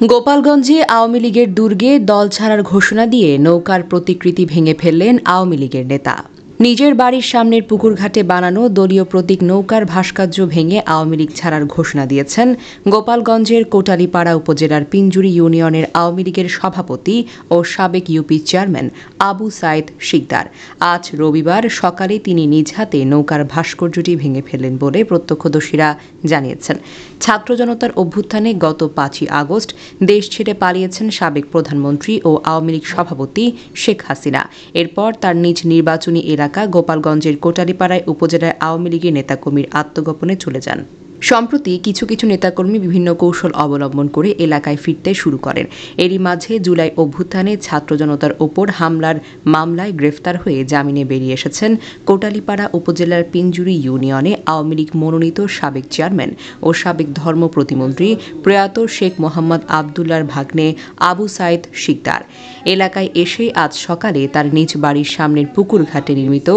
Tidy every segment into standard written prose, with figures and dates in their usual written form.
গোপালগঞ্জে আওয়ামী লীগের দুর্গে দল ছাড়ার ঘোষণা দিয়ে নৌকার প্রতিকৃতি ভেঙে ফেললেন আওয়ামী লীগের নেতা। নিজের বাড়ির সামনের পুকুরঘাটে বানানো দলীয় প্রতীক নৌকার ভাস্কর্য ভেঙে আওয়ামী লীগ ছাড়ার ঘোষণা দিয়েছেন গোপালগঞ্জের কোটালীপাড়া উপজেলার পিঞ্জুরি ইউনিয়নের আওয়ামী লীগের সভাপতি ও সাবেক ইউপি চেয়ারম্যান আবু সাইদ শিকদার। আজ রবিবার সকালে তিনি নিজ হাতে নৌকার ভাস্কর্যটি ভেঙে ফেললেন বলে প্রত্যক্ষদর্শীরা জানিয়েছেন। ছাত্র জনতার অভ্যুত্থানে গত ৫ই আগস্ট দেশ ছেড়ে পালিয়েছেন সাবেক প্রধানমন্ত্রী ও আওয়ামী লীগ সভাপতি শেখ হাসিনা। এরপর তার নিজ নির্বাচনী এলাকা গোপালগঞ্জের কোটালীপাড়ায় উপজেলার আওয়ামী লীগের নেতাকর্মীর আত্মগোপনে চলে যান। সম্প্রতি কিছু কিছু নেতাকর্মী বিভিন্ন কৌশল অবলম্বন করে এলাকায় ফিরতে শুরু করেন। এরই মাঝে জুলাই অভ্যুত্থানে ছাত্র জনতার ওপর হামলার মামলায় গ্রেফতার হয়ে জামিনে বেরিয়ে এসেছেন কোটালীপাড়া উপজেলার পিঞ্জুরি ইউনিয়নে আওয়ামী লীগ মনোনীত সাবেক চেয়ারম্যান ও সাবেক ধর্ম প্রতিমন্ত্রী প্রয়াত শেখ মোহাম্মদ আবদুল্লার ভাগ্নে আবু সাইদ শিকদার। এলাকায় এসে আজ সকালে তার নিজ বাড়ির সামনের পুকুর ঘাটে নির্মিত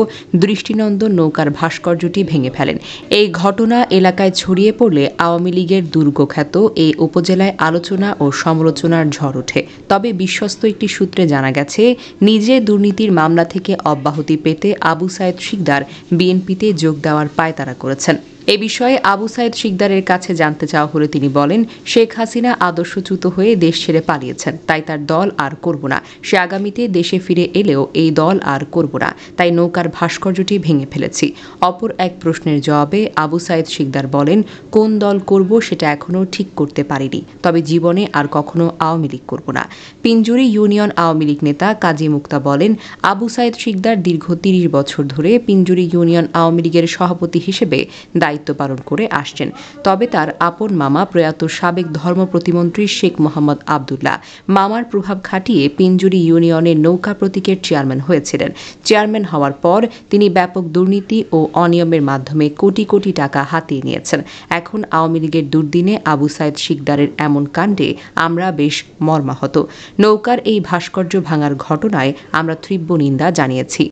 দৃষ্টিনন্দন নৌকার ভাস্কর্যটি ভেঙে ফেলেন। এই ঘটনা এলাকায় ছড়িয়ে পড়লে আওয়ামী লীগের দুর্গখ্যাত এই উপজেলায় আলোচনা ও সমালোচনার ঝড় ওঠে। তবে বিশ্বস্ত একটি সূত্রে জানা গেছে, নিজে দুর্নীতির মামলা থেকে অব্যাহতি পেতে আবু সাইদ শিকদার বিএনপিতে যোগ দেওয়ার পায়তারা করেছেন। এ বিষয়ে আবু সাইদ শিকদারের কাছে জানতে চাওয়া হলে তিনি বলেন, শেখ হাসিনা আদর্শচ্যুত হয়ে দেশ ছেড়ে পালিয়েছেন, তাই তার দল আর করব না। সে আগামীতে দেশে ফিরে এলেও এই দল আর করব না, তাই নৌকার ভাস্কর্যটি ভেঙে ফেলেছি। অপর এক প্রশ্নের জবাবে আবু সাইদ শিকদার বলেন, কোন দল করব সেটা এখনও ঠিক করতে পারিনি, তবে জীবনে আর কখনো আওয়ামী লীগ করব না। পিঞ্জুরি ইউনিয়ন আওয়ামী লীগ নেতা কাজী মুক্তা বলেন, আবু সাইদ শিকদার দীর্ঘ ৩০ বছর ধরে পিঞ্জুরি ইউনিয়ন আওয়ামী লীগের সভাপতি হিসেবে দায়িত্ব পালন করে আসছেন। তবে তার আপন মামা প্রয়াত সাবেক ধর্ম প্রতিমন্ত্রী শেখ মোহাম্মদ আবদুল্লাহ মামার প্রভাব খাটিয়ে পিঞ্জুরি ইউনিয়নের নৌকা প্রতীকের চেয়ারম্যান হয়েছিলেন। চেয়ারম্যান হওয়ার পর তিনি ব্যাপক দুর্নীতি ও অনিয়মের মাধ্যমে কোটি কোটি টাকা হাতিয়ে নিয়েছেন। এখন আওয়ামী লীগের দুর্দিনে আবু সাইদ শিকদারের এমন কাণ্ডে আমরা বেশ মর্মাহত। নৌকার এই ভাস্কর্য ভাঙার ঘটনায় আমরা তীব্র নিন্দা জানিয়েছি।